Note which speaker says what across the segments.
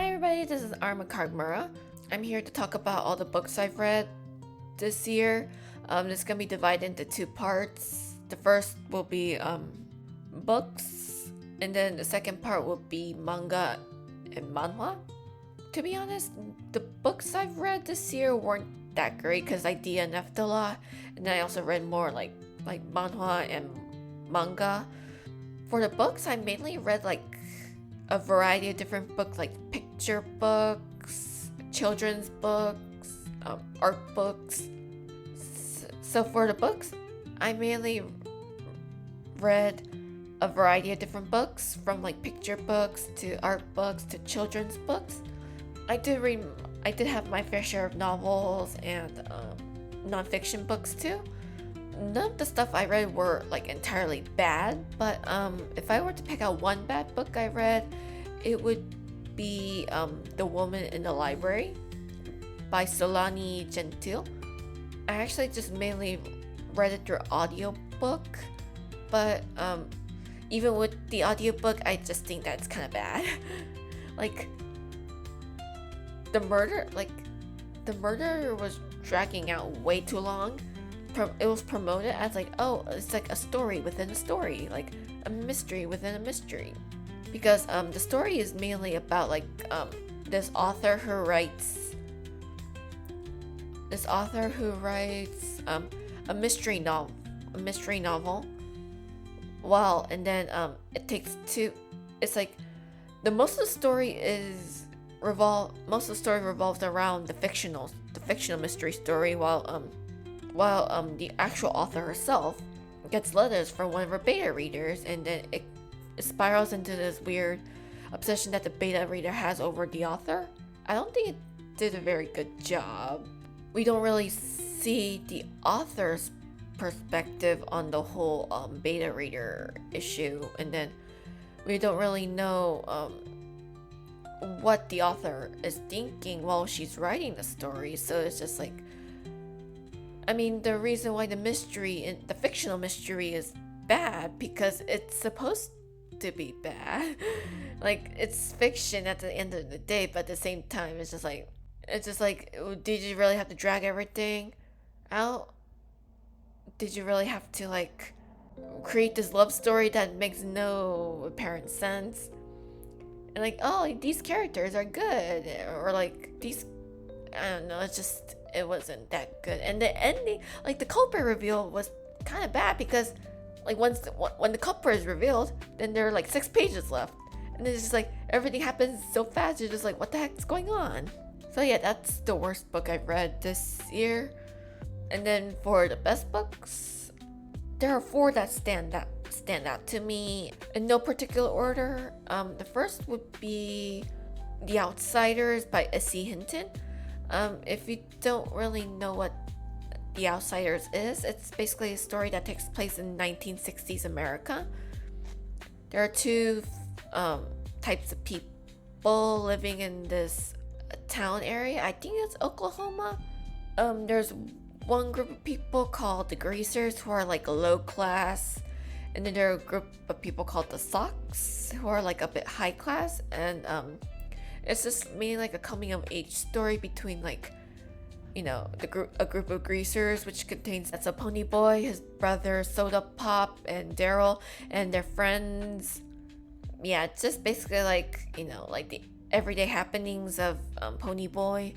Speaker 1: Hi everybody, this is ecargmura. I'm here to talk about all the books I've read this year. This is gonna be divided into two parts. The first will be books, and then the second part will be manga and manhwa. To be honest, the books I've read this year weren't that great because I DNF'd a lot, and then I also read more like manhwa and manga. For the books, I mainly read like a variety of different books, like picture books, children's books, art books. So for the books, I mainly read a variety of different books, from like picture books to art books to children's books. I did have my fair share of novels and nonfiction books too. None of the stuff I read were like entirely bad, but if I were to pick out one bad book I read, it would be The Woman in the Library by Solani Gentile. I actually just mainly read it through audiobook, but even with the audiobook, I just think that's kind of bad. Like the murder was dragging out way too long. It was promoted as like, oh, it's like a story within a story, like a mystery within a mystery, because the story is mainly about like this author who writes a mystery novel. Well, and then it's like most of the story revolves around the fictional mystery story, while the actual author herself gets letters from one of her beta readers, and then it spirals into this weird obsession that the beta reader has over the author. I don't think it did a very good job. We don't really see the author's perspective on the whole beta reader issue, and then we don't really know what the author is thinking while she's writing the story. So it's just like, I mean, the reason why the fictional mystery is bad, because it's supposed to be bad. Like, it's fiction at the end of the day, but at the same time, it's just like, did you really have to drag everything out? Did you really have to like create this love story that makes no apparent sense? And like, oh, these characters are good, or like these, I don't know, it wasn't that good. And the ending, like the culprit reveal, was kind of bad, because like when the culprit is revealed, then there are like 6 pages left, and it's just like everything happens so fast. You're just like, what the heck's going on? So yeah, that's the worst book I've read this year. And then for the best books, there are 4 that stand out to me in no particular order. The first would be The Outsiders by S.E. Hinton. If you don't really know what The Outsiders is, it's basically a story that takes place in 1960s America. There are 2 types of people living in this town area. I think it's Oklahoma. There's one group of people called the Greasers, who are like low class, and then there are a group of people called the Sox, who are like a bit high class. And it's just mainly like a coming of age story between, like, you know, a group of greasers, which contains that's a Pony Boy, his brother Soda Pop, and Daryl, and their friends. Yeah, it's just basically like, you know, like the everyday happenings of Pony Boy.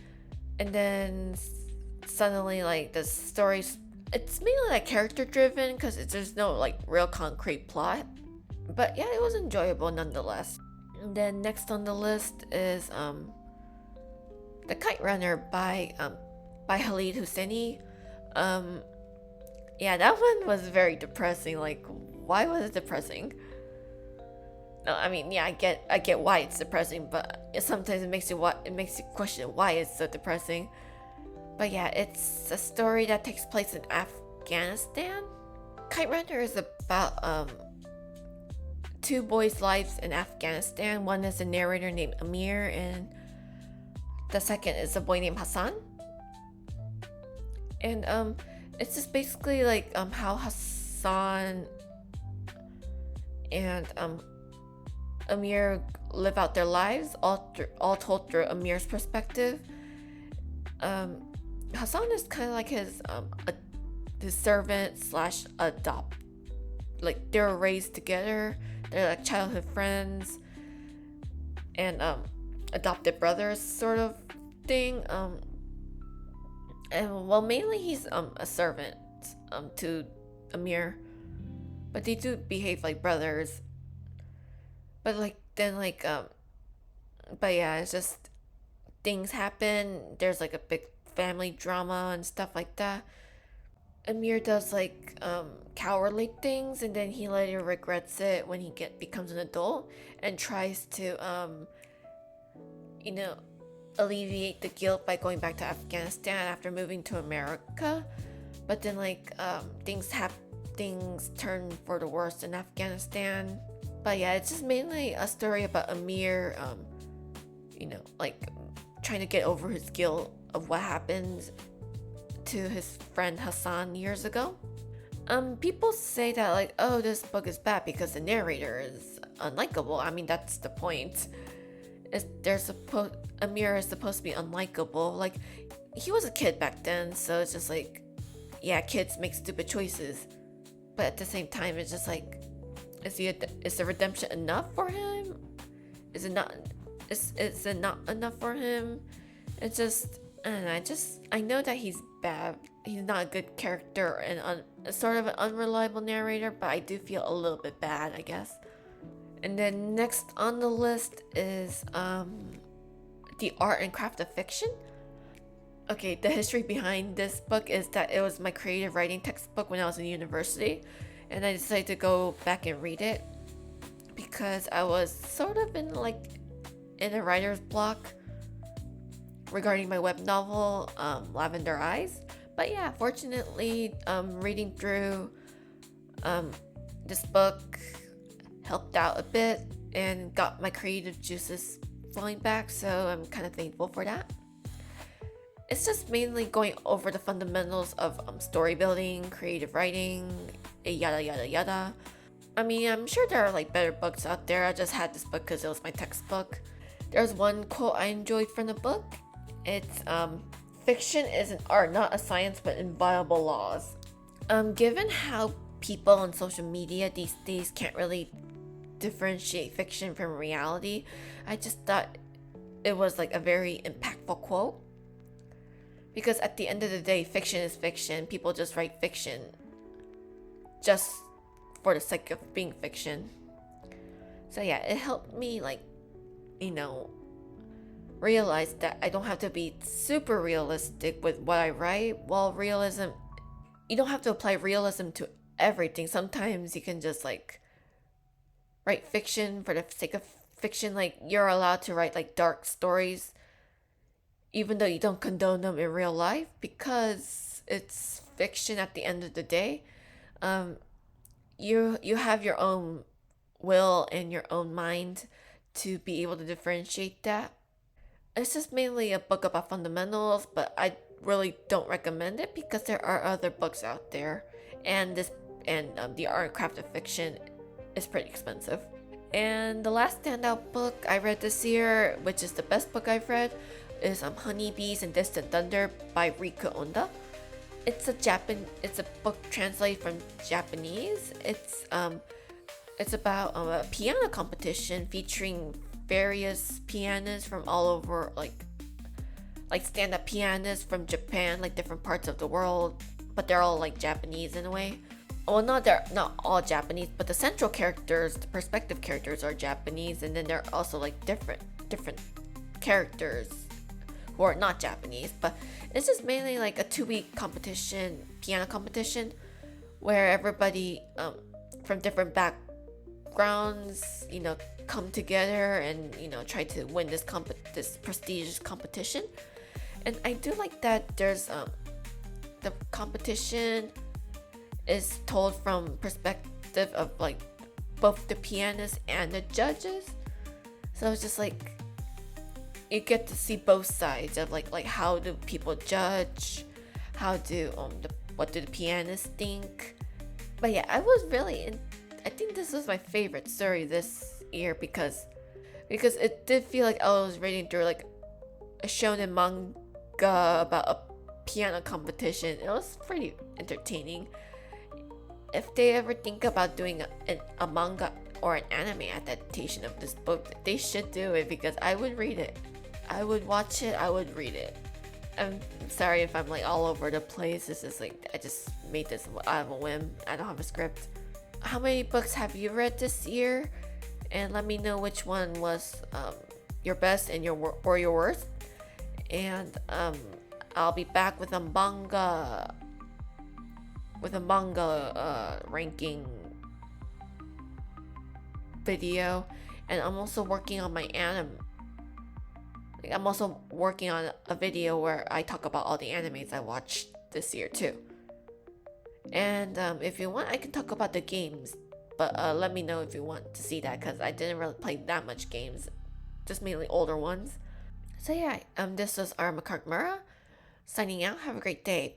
Speaker 1: And then suddenly, like, the story's, it's mainly like character driven, because there's no like real concrete plot. But yeah, it was enjoyable nonetheless. And then next on the list is The Kite Runner by Khalid Hosseini. Yeah, that one was very depressing. Like, why was it depressing? No, I mean, yeah, I get why it's depressing, but sometimes it makes you question why it's so depressing. But yeah, it's a story that takes place in Afghanistan. Kite Runner is about 2 boys' lives in Afghanistan. One is a narrator named Amir, and the second is a boy named Hassan. And it's just basically like how Hassan and Amir live out their lives, all told through Amir's perspective. Hassan is kind of like his servant slash adopt. Like, they were raised together. They're like childhood friends and adopted brothers sort of thing. And well, mainly he's a servant to Amir, but they do behave like brothers. But but yeah, it's just things happen. There's like a big family drama and stuff like that. Amir does like cowardly things, and then he later regrets it when he becomes an adult and tries to you know, alleviate the guilt by going back to Afghanistan after moving to America. But then things turn for the worst in Afghanistan. But yeah, it's just mainly a story about Amir like trying to get over his guilt of what happened to his friend Hassan years ago. People say that like, oh, this book is bad because the narrator is unlikable. I mean, that's the point. Amir is supposed to be unlikable. Like, he was a kid back then, so it's just like, yeah, kids make stupid choices. But at the same time, it's just like, is the redemption enough for him? Is it not? Is it not enough for him? It's just, I don't know. I know that he's bad. He's not a good character and sort of an unreliable narrator, but I do feel a little bit bad, I guess. And then next on the list is the art and craft of fiction. Okay, the history behind this book is that it was my creative writing textbook when I was in university, and I decided to go back and read it because I was sort of in a writer's block regarding my web novel, Lavender Eyes. But yeah, fortunately, reading through this book helped out a bit and got my creative juices flowing back, so I'm kind of thankful for that. It's just mainly going over the fundamentals of story building, creative writing, yada yada yada. I mean, I'm sure there are like better books out there. I just had this book because it was my textbook. There's one quote I enjoyed from the book. It's fiction is an art, not a science, but inviolable laws. Given how people on social media these days can't really differentiate fiction from reality, I just thought it was like a very impactful quote. Because at the end of the day, fiction is fiction. People just write fiction just for the sake of being fiction. So yeah, it helped me realize that I don't have to be super realistic with what I write. Well, realism, you don't have to apply realism to everything. Sometimes you can just write fiction for the sake of fiction. Like, you're allowed to write dark stories even though you don't condone them in real life because it's fiction at the end of the day. You have your own will and your own mind to be able to differentiate that. It's just mainly a book about fundamentals, but I really don't recommend it because there are other books out there, and the art and craft of fiction is pretty expensive. And the last standout book I read this year, which is the best book I've read, is Honeybees and Distant Thunder by Rika Onda. It's a book translated from Japanese. It's about a piano competition featuring various pianists from all over, like stand-up pianists from Japan, like different parts of the world, but they're all Japanese in a way. Well, they're not all Japanese, but the central characters, the perspective characters, are Japanese, and then there are also different characters who are not Japanese. But it's just mainly a 2-week competition, piano competition, where everybody from different backgrounds, come together and try to win this prestigious competition. And I do like that there's the competition is told from perspective of both the pianist and the judges. So it's just you get to see both sides of how do people judge, what do the pianists think. But yeah, I think this was my favorite story this year because it did feel like I was reading through like a shonen manga about a piano competition. It was pretty entertaining. If they ever think about doing a manga or an anime adaptation of this book, they should do it because I would read it. I would watch it, I would read it. I'm sorry if I'm like all over the place. This is like, I just made this out of a whim. I don't have a script. How many books have you read this year? And let me know which one was your best and your worst. And I'll be back with a manga ranking video, and I'm also working on my anime. I'm also working on a video where I talk about all the animes I watched this year too. And if you want, I can talk about the games, but let me know if you want to see that because I didn't really play that much games, just mainly older ones. So yeah, this was our ecargmura signing out. Have a great day.